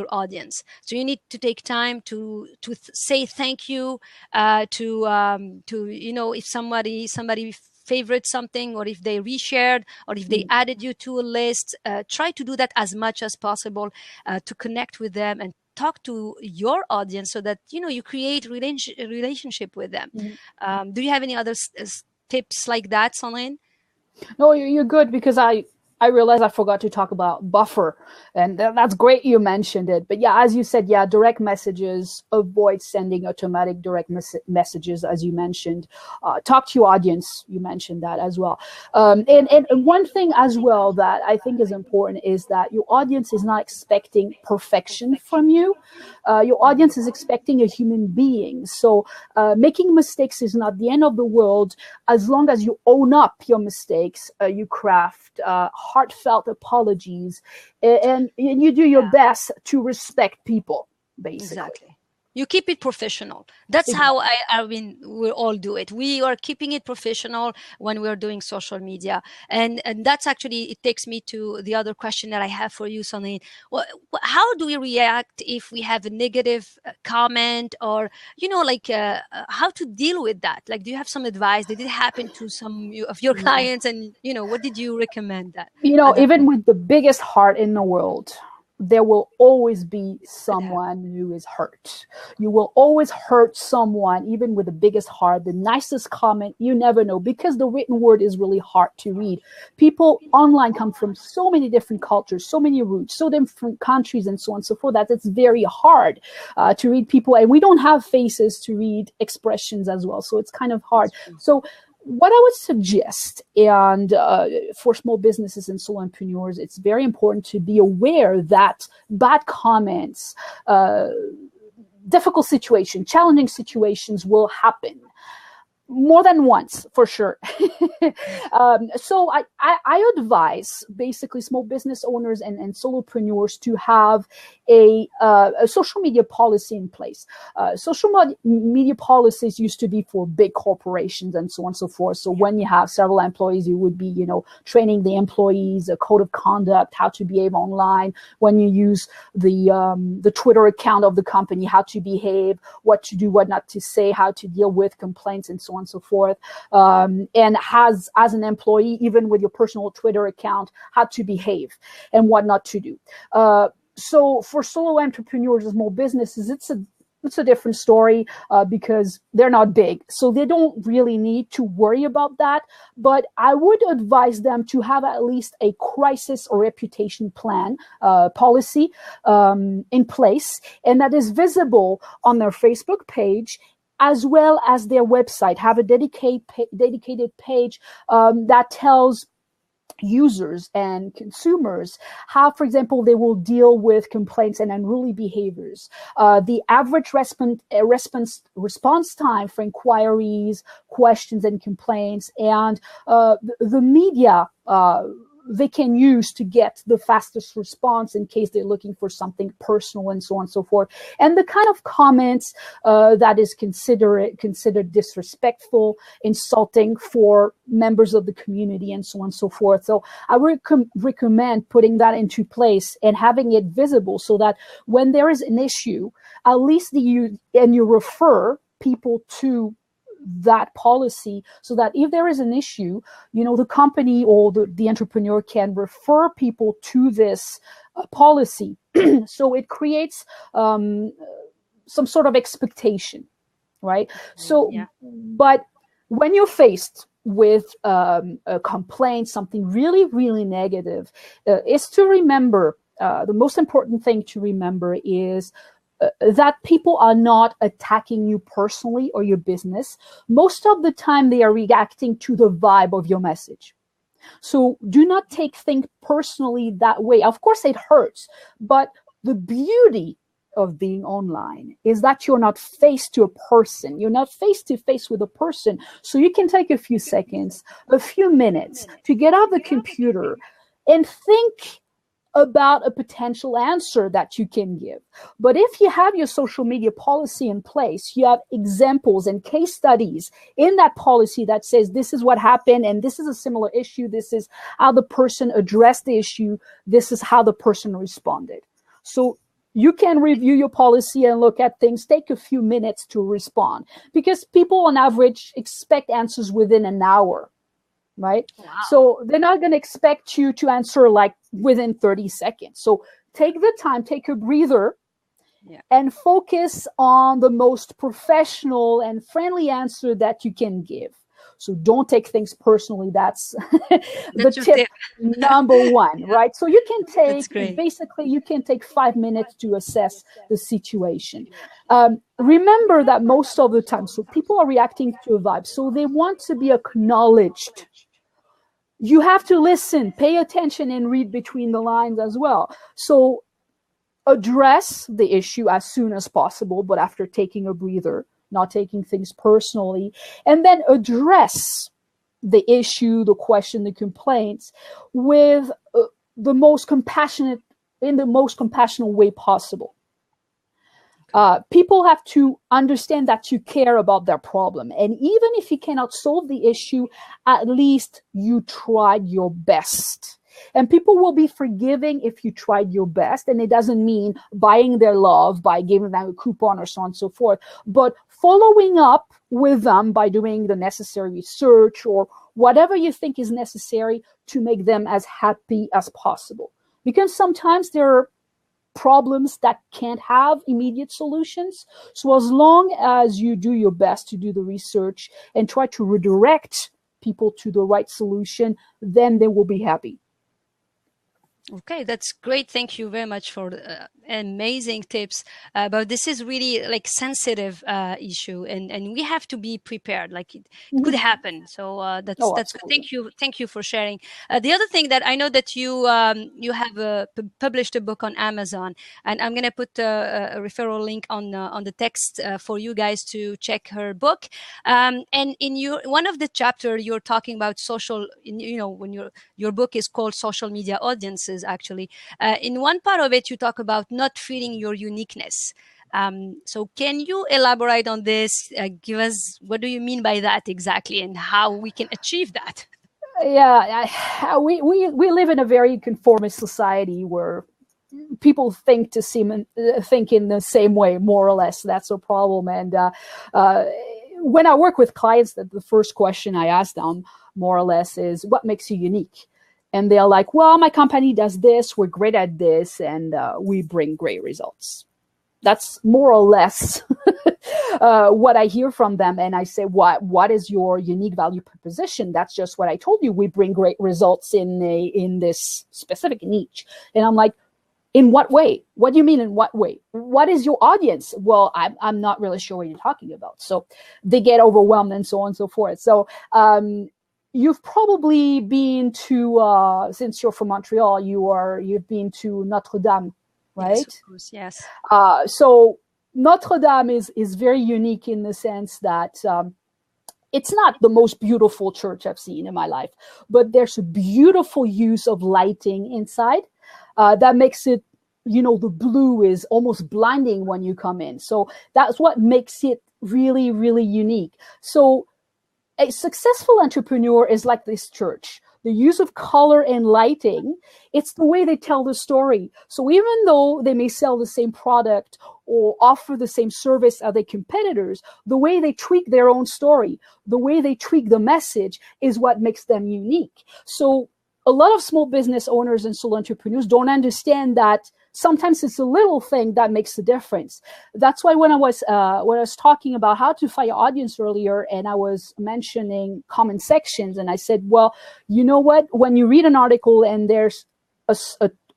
Speaker 1: audience. So you need to take time to say thank you, to if somebody favorite something, or if they reshared, or if they added you to a list, try to do that as much as possible, to connect with them and talk to your audience, so that you create relationship with them. Do you have any other tips like that, Cendrine?
Speaker 2: No, you're good, because I realized I forgot to talk about Buffer, and that's great you mentioned it. But yeah, as you said, yeah, direct messages, avoid sending automatic direct messages, as you mentioned. Talk to your audience, you mentioned that as well. And one thing as well that I think is important is that your audience is not expecting perfection from you. Your audience is expecting a human being. So making mistakes is not the end of the world, as long as you own up your mistakes, you craft heartfelt apologies, and you do your best to respect people, basically.
Speaker 1: Exactly. You keep it professional. That's how we all do it. We are keeping it professional when we're doing social media. And that's actually, it takes me to the other question that I have for you, Cendrine. How do we react if we have a negative comment, or, how to deal with that? Like, do you have some advice? Did it happen to some of your clients? And, what did you recommend that?
Speaker 2: Even with the biggest heart in the world, there will always be someone who is hurt. You will always hurt someone, even with the biggest heart, the nicest comment. You never know, because the written word is really hard to read. People online come from so many different cultures, so many roots, so different countries, and so on and so forth, that it's very hard to read people. And we don't have faces to read expressions as well. So it's kind of hard. So what I would suggest, and for small businesses and solopreneurs, it's very important to be aware that bad comments, difficult situations, challenging situations will happen more than once, for sure. So I advise basically small business owners and solopreneurs to have a social media policy in place. Social media policies used to be for big corporations and so on and so forth. So when you have several employees, you would be, training the employees, a code of conduct, how to behave online. When you use the Twitter account of the company, how to behave, what to do, what not to say, how to deal with complaints, and so on and so forth. And as an employee, even with your personal Twitter account, how to behave and what not to do. So for solo entrepreneurs and small businesses, it's a different story because they're not big. So they don't really need to worry about that. But I would advise them to have at least a crisis or reputation plan policy in place, and that is visible on their Facebook page as well as their website. Have a dedicated page that tells users and consumers how, for example, they will deal with complaints and unruly behaviors, the average response time for inquiries, questions, and complaints, and the media they can use to get the fastest response in case they're looking for something personal, and so on and so forth. And the kind of comments that is considered disrespectful, insulting for members of the community, and so on and so forth. So I would recommend putting that into place and having it visible so that when there is an issue, at least you refer people to that policy, so that if there is an issue, the company or the entrepreneur can refer people to this policy. So it creates some sort of expectation, right? So, yeah. But when you're faced with a complaint, something really, really negative, is to remember, the most important thing to remember is that people are not attacking you personally or your business. Most of the time, they are reacting to the vibe of your message. So do not take things personally that way. Of course, it hurts, but the beauty of being online is that you're not face to a person. You're not face to face with a person. So you can take a few seconds, a few minutes to get out the computer and think about a potential answer that you can give. But if you have your social media policy in place, you have examples and case studies in that policy that says this is what happened and this is a similar issue, this is how the person addressed the issue, this is how the person responded. So you can review your policy and look at things, take a few minutes to respond, because people on average expect answers within an hour. Right? Wow. So they're not going to expect you to answer like within 30 seconds. So take the time, take a breather, and focus on the most professional and friendly answer that you can give. So don't take things personally. That's the tip number one, right? So you can take 5 minutes to assess the situation. Remember that most of the time, so people are reacting to a vibe. So they want to be acknowledged. You have to listen, pay attention, and read between the lines as well. So address the issue as soon as possible, but after taking a breather, not taking things personally, and then address the issue, the question, the complaints with in the most compassionate way possible. People have to understand that you care about their problem. And even if you cannot solve the issue, at least you tried your best. And people will be forgiving if you tried your best. And it doesn't mean buying their love by giving them a coupon or so on and so forth, but following up with them by doing the necessary research or whatever you think is necessary to make them as happy as possible. Because sometimes there are problems that can't have immediate solutions. So as long as you do your best to do the research and try to redirect people to the right solution, then they will be happy.
Speaker 1: Okay, that's great. Thank you very much for amazing tips. But this is really like sensitive issue, and we have to be prepared. Like it could happen. So
Speaker 2: Oh,
Speaker 1: that's good.
Speaker 2: absolutely.
Speaker 1: Thank you for sharing. The other thing that I know that you have published a book on Amazon, and I'm gonna put a referral link on the text for you guys to check her book. And in your one of the chapter, you're talking about social. When your book is called Social Media Audiences, actually. In one part of it, you talk about not feeling your uniqueness. So can you elaborate on this? Give us, what do you mean by that exactly, and how we can achieve that?
Speaker 2: Yeah, we live in a very conformist society where people think in the same way, more or less. That's a problem. And when I work with clients, the first question I ask them, more or less, is what makes you unique? And they're like, well, my company does this, we're great at this, and we bring great results. That's more or less what I hear from them. And I say, what is your unique value proposition? That's just what I told you. We bring great results in this specific niche. And I'm like, in what way? What do you mean in what way? What is your audience? Well, I'm not really sure what you're talking about. So they get overwhelmed and so on and so forth. So you've probably been to, since you're from Montreal, you've been to Notre Dame, right?
Speaker 1: Yes, of course, yes.
Speaker 2: So Notre Dame is very unique in the sense that it's not the most beautiful church I've seen in my life, but there's a beautiful use of lighting inside that makes it, the blue is almost blinding when you come in. So that's what makes it really, really unique. So a successful entrepreneur is like this church. The use of color and lighting, it's the way they tell the story. So even though they may sell the same product or offer the same service as their competitors, the way they tweak their own story, the way they tweak the message is what makes them unique. So a lot of small business owners and solo entrepreneurs don't understand that sometimes it's a little thing that makes the difference. That's why when I was talking about how to find your audience earlier, and I was mentioning comment sections, and I said, well, you know what? When you read an article and there's a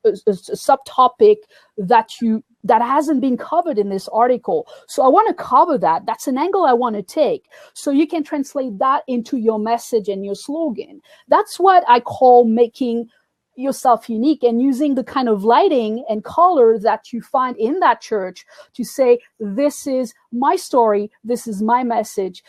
Speaker 2: subtopic that hasn't been covered in this article, so I want to cover that. That's an angle I want to take. So you can translate that into your message and your slogan. That's what I call making yourself unique, and using the kind of lighting and color that you find in that church to say, this is my story, this is my message,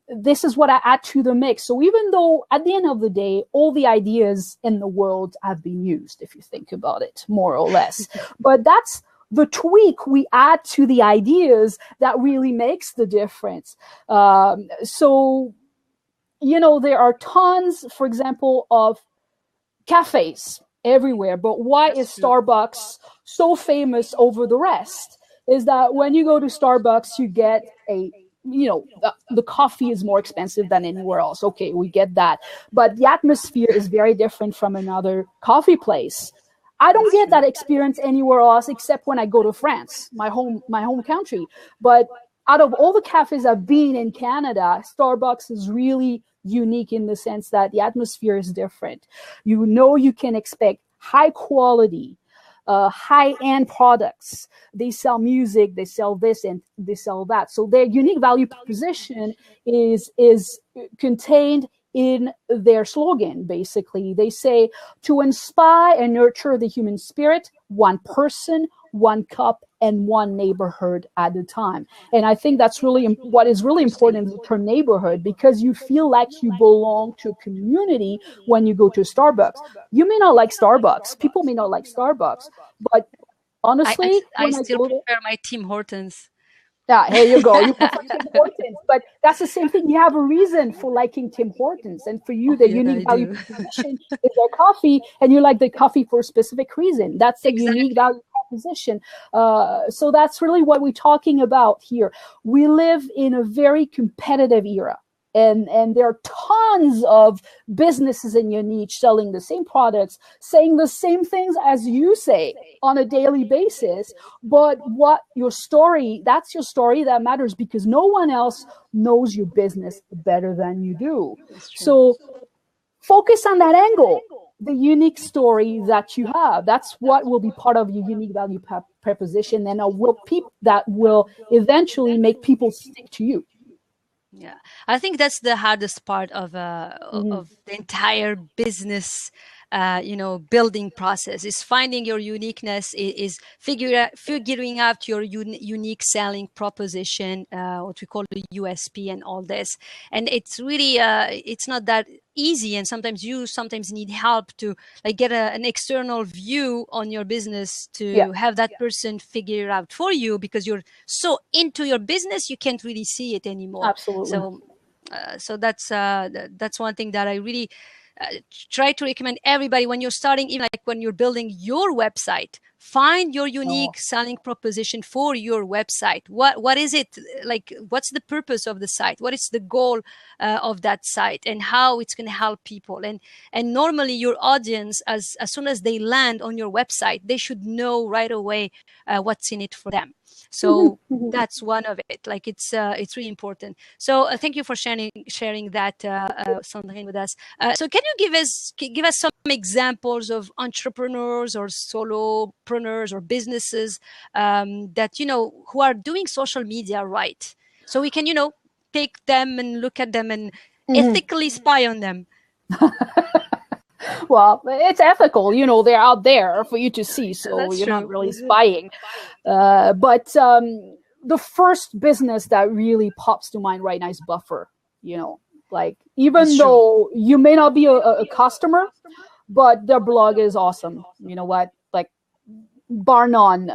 Speaker 2: this is what I add to the mix. So even though at the end of the day, all the ideas in the world have been used, if you think about it, more or less, but that's the tweak we add to the ideas that really makes the difference. So, there are tons, for example, of cafes everywhere, but why is Starbucks so famous over the rest? Is that when you go to Starbucks, you get the coffee is more expensive than anywhere else. Okay, we get that. But the atmosphere is very different from another coffee place. I don't get that experience anywhere else except when I go to France, my home country. But out of all the cafes I've been in Canada, Starbucks is really unique in the sense that the atmosphere is different. You can expect high quality, high-end products. They sell music, they sell this, and they sell that. So their unique value proposition is contained in their slogan. Basically, they say, to inspire and nurture the human spirit, one person, one cup, and one neighborhood at a time. And I think that's really what is really important, is the term neighborhood, because you feel like you belong to a community when you go to Starbucks. You may not like Starbucks. People may not like Starbucks, but honestly,
Speaker 1: I still prefer my Tim Hortons.
Speaker 2: Yeah, here you go. You prefer Tim Hortons, but that's the same thing. You have a reason for liking Tim Hortons, and for you, the unique value proposition is their coffee, and you like the coffee for a specific reason. That's the unique value proposition. So that's really what we're talking about here. We live in a very competitive era. And there are tons of businesses in your niche selling the same products, saying the same things as you say on a daily basis. But that's your story that matters, because no one else knows your business better than you do. So focus on that angle. the unique story that you have. That's what will be part of your unique value proposition, and that will eventually make people stick to you.
Speaker 1: Yeah, I think that's the hardest part
Speaker 2: Mm-hmm.
Speaker 1: of the entire business, building process is finding your uniqueness. Is figuring out your unique selling proposition, what we call the USP, and all this. And it's really it's not that easy, and sometimes you need help to like get an external view on your business
Speaker 2: Yeah,
Speaker 1: to have that person figure it out for you, because you're so into your business you can't really see it anymore.
Speaker 2: absolutely.
Speaker 1: So that's one thing that I really try to recommend everybody when you're starting, even like when you're building your website. Find your
Speaker 2: Oh.
Speaker 1: unique selling proposition for your website. What is it like? What's the purpose of the site? What is the goal of that site, and how it's going to help people? And normally your audience, as soon as they land on your website, they should know right away what's in it for them. So that's one of it. Like it's really important. So thank you for sharing that, Sandrine, with us. So can you give us some examples of entrepreneurs or solopreneurs or businesses that who are doing social media right, so we can take them and look at them and
Speaker 2: Mhm.
Speaker 1: ethically spy on them.
Speaker 2: Well, it's ethical, they're out there for you to see, so
Speaker 1: That's
Speaker 2: you're not
Speaker 1: true.
Speaker 2: really spying. But the first business that really pops to mind right now is Buffer. Like,
Speaker 1: That's
Speaker 2: even
Speaker 1: true.
Speaker 2: though you may not be a customer, but their blog is awesome. You know what? Like, bar none,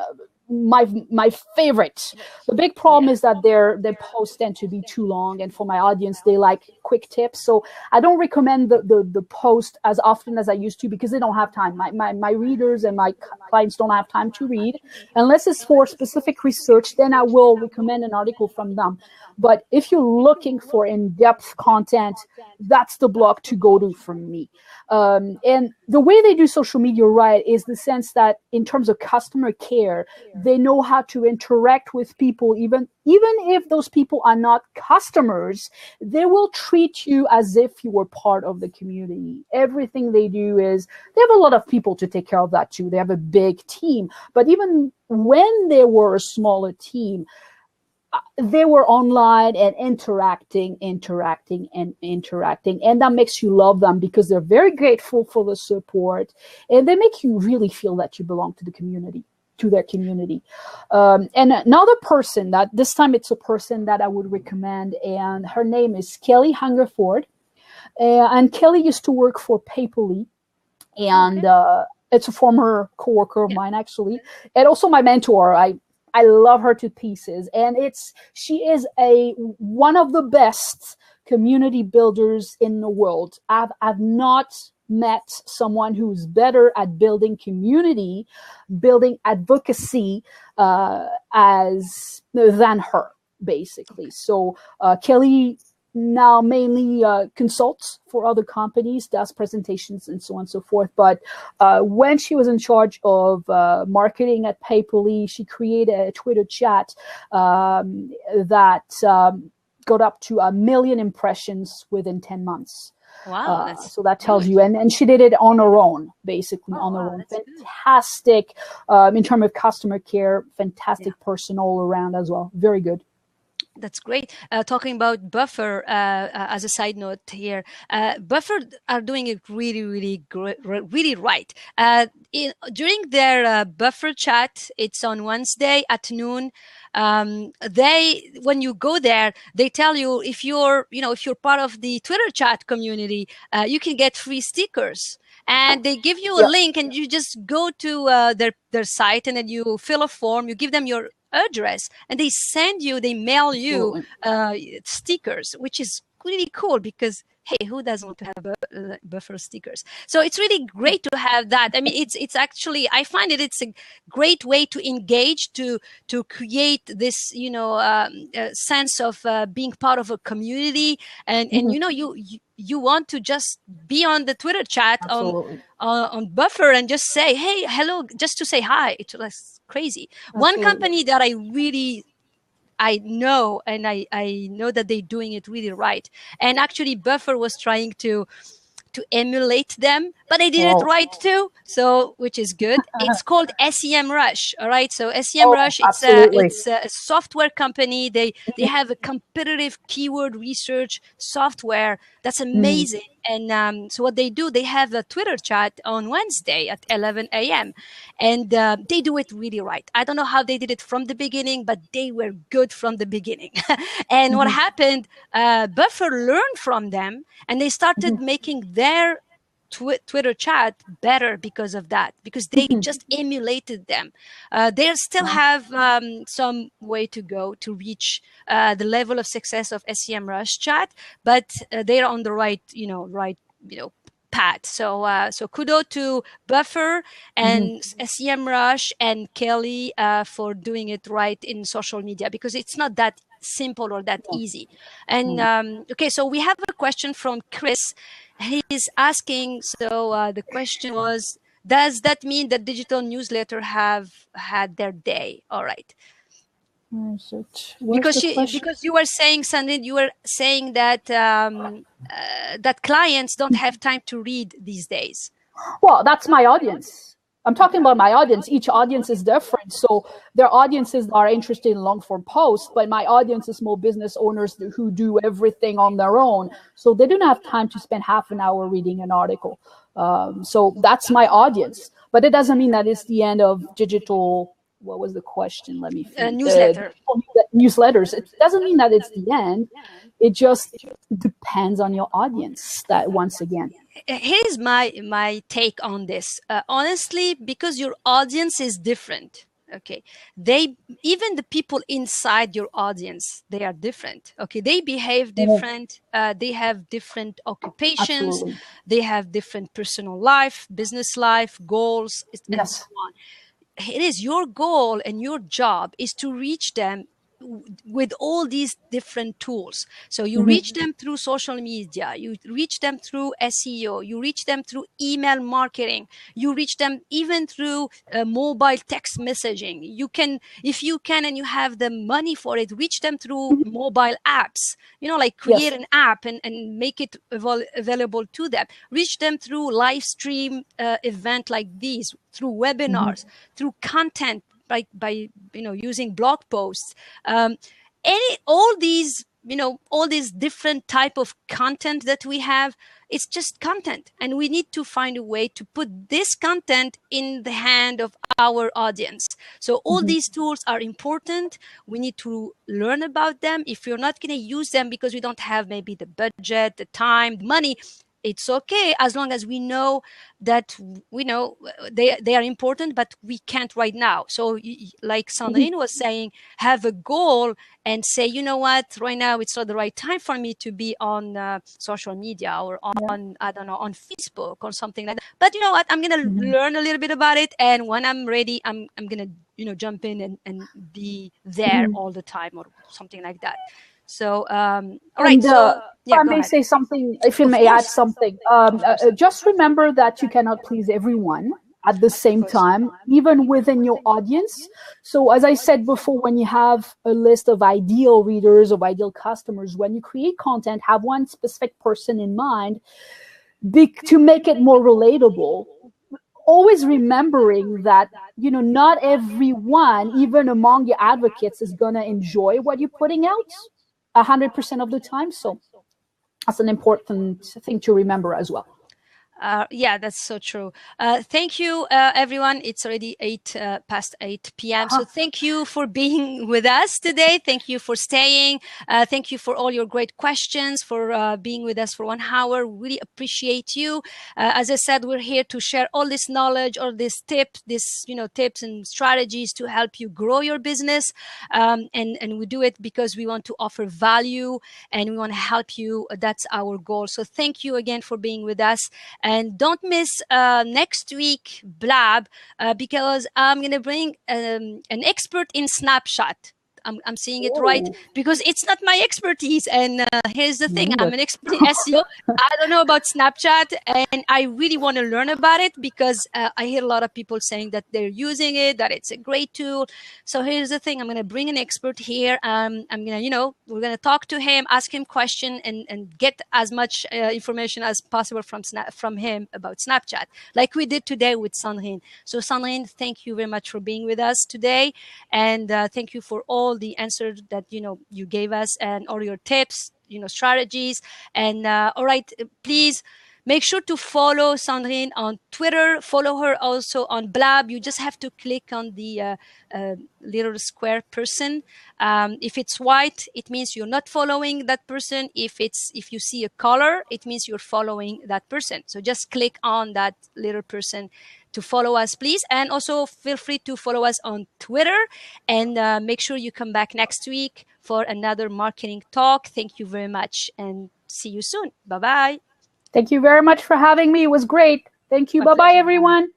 Speaker 2: my favorite. The big problem
Speaker 1: Yeah.
Speaker 2: is that their posts tend to be too long, and for my audience, they like quick tips. So I don't recommend the post as often as I used to, because they don't have time. My readers and my clients don't have time to read unless it's for specific research. Then I will recommend an article from them. But if you're looking for in-depth content, that's the blog to go to for me. And the way they do social media right is the sense that in terms of customer care, they know how to interact with people, even if those people are not customers. They will treat you as if you were part of the community. Everything they do is, they have a lot of people to take care of that too. They have a big team. But even when they were a smaller team, they were online and interacting, and that makes you love them, because they're very grateful for the support, and they make you really feel that you belong to the community, to their community. And another person, that this time it's a person that I would recommend, and her name is Kelly Hungerford. And Kelly used to work for Paperly, and it's a former coworker of mine, actually, and also my mentor. I love her to pieces, and she is one of the best community builders in the world. I've not met someone who's better at building community, building advocacy, than her, basically. So Kelly now mainly consults for other companies, does presentations, and so on and so forth. But when she was in charge of marketing at Paperly, she created a Twitter chat that got up to 1 million impressions within 10 months.
Speaker 1: Wow, that's
Speaker 2: So that tells
Speaker 1: good.
Speaker 2: you, and she did it on her own, basically on her
Speaker 1: Wow,
Speaker 2: own.
Speaker 1: that's good.
Speaker 2: Fantastic in terms of customer care, fantastic person all around as well. Very good.
Speaker 1: That's great. Talking about Buffer, as a side note here, Buffer are doing it really, really great, really right. During their Buffer chat, it's on Wednesday at noon. When you go there, they tell you if you're part of the Twitter chat community, you can get free stickers. And they give you a
Speaker 2: Yeah,
Speaker 1: link, and you just go to their site, and then you fill a form. You give them your address, and they mail you
Speaker 2: absolutely.
Speaker 1: stickers, which is really cool, because hey, who doesn't want to have Buffer stickers? So it's really great to have that. I mean, it's actually, I find it's a great way to engage, to create this sense of being part of a community, and
Speaker 2: Mhm.
Speaker 1: you want to just be on the Twitter chat
Speaker 2: Absolutely.
Speaker 1: on Buffer and just say, hey, hello, just to say hi. It's like crazy. One
Speaker 2: Absolutely.
Speaker 1: company that I know, and I know that they're doing it really right. And actually, Buffer was trying to to emulate them, but I did it right too. So, which is good. It's called SEM Rush. All right. So SEM Rush,
Speaker 2: Absolutely.
Speaker 1: it's a software company. They have a competitive keyword research software that's amazing. And so what they do, they have a Twitter chat on Wednesday at 11 a.m. And they do it really right. I don't know how they did it from the beginning, but they were good from the beginning. And what happened, Buffer learned from them, and they started making their Twitter chat better because of that, because they just emulated them. They still have some way to go to reach the level of success of SEM Rush chat, but they're on the right, path. So kudos to Buffer and SEM Rush and Kelly for doing it right in social media, because it's not that simple or that easy. And okay, so we have a question from Chris. He's asking, so the question was, does that mean that digital newsletter have had their day? All right. Because you were saying, Sandrine, you were saying that that clients don't have time to read these days.
Speaker 2: Well, that's my audience. I'm talking about my audience. Each audience is different. So there are audiences that are interested in long form posts, but my audience is small business owners who do everything on their own. So they don't have time to spend half an hour reading an article. So that's my audience. But it doesn't mean that it's the end of digital. What was the question? Let me think.
Speaker 1: Newsletter.
Speaker 2: Newsletters. It doesn't mean that it's the end. It just depends on your audience. That once again.
Speaker 1: Here's my take on this. Honestly, because your audience is different. Okay, even the people inside your audience, they are different. Okay, they behave different. They have different occupations.
Speaker 2: Absolutely.
Speaker 1: They have different personal life, business life, goals, and so on. It is your goal and your job is to reach them with all these different tools. So you reach them through social media, you reach them through SEO, you reach them through email marketing, you reach them even through mobile text messaging. You can, if you can and you have the money for it, reach them through mobile apps, like create an app and make it available to them. Reach them through live stream event like these, through webinars, through content, by using blog posts, all these different type of content that we have. It's just content, and we need to find a way to put this content in the hand of our audience. So all these tools are important. We need to learn about them. If you're not going to use them because we don't have maybe the budget, the time, the money, it's okay, as long as we know that they are important, but we can't right now. So like Sandrine was saying, have a goal and say, you know what, right now it's not the right time for me to be on social media or on I don't know, on Facebook or something like that. But you know what, I'm gonna learn a little bit about it, and when I'm ready, I'm gonna jump in and be there all the time or something like that. So all right. So
Speaker 2: if I may say something, if you may add something, just remember that you cannot please everyone at the same time, even within your audience. So as I said before, when you have a list of ideal readers, of ideal customers, when you create content, have one specific person in mind to make it more relatable. Always remembering that, not everyone, even among your advocates, is going to enjoy what you're putting out 100% of the time. So that's an important thing to remember as well.
Speaker 1: Yeah, that's so true. Thank you, everyone. It's already past 8 p.m. So thank you for being with us today. Thank you for staying. Thank you for all your great questions, for being with us for 1 hour. Really appreciate you. As I said, we're here to share all this knowledge, all these tips, tips and strategies to help you grow your business. And we do it because we want to offer value and we want to help you. That's our goal. So thank you again for being with us. And don't miss next week Blab, because I'm going to bring an expert in Snapchat. I'm saying it right, because it's not my expertise. And here's the thing, I'm an expert in SEO. I don't know about Snapchat, and I really want to learn about it, because I hear a lot of people saying that they're using it, that it's a great tool. So here's the thing, I'm going to bring an expert here. I'm going to, we're going to talk to him, ask him question, and get as much information as possible from him about Snapchat, like we did today with Cendrine. So Cendrine, thank you very much for being with us today. And thank you for all the answers that, you gave us, and all your tips, strategies. And all right, please make sure to follow Cendrine on Twitter. Follow her also on Blab. You just have to click on the little square person. If it's white, it means you're not following that person. If you see a color, it means you're following that person. So just click on that little person to follow us, please. And also feel free to follow us on Twitter, and make sure you come back next week for another marketing talk. Thank you very much, and see you soon. Bye-bye.
Speaker 2: Thank you very much for having me. It was great. Thank you. Bye-bye, everyone.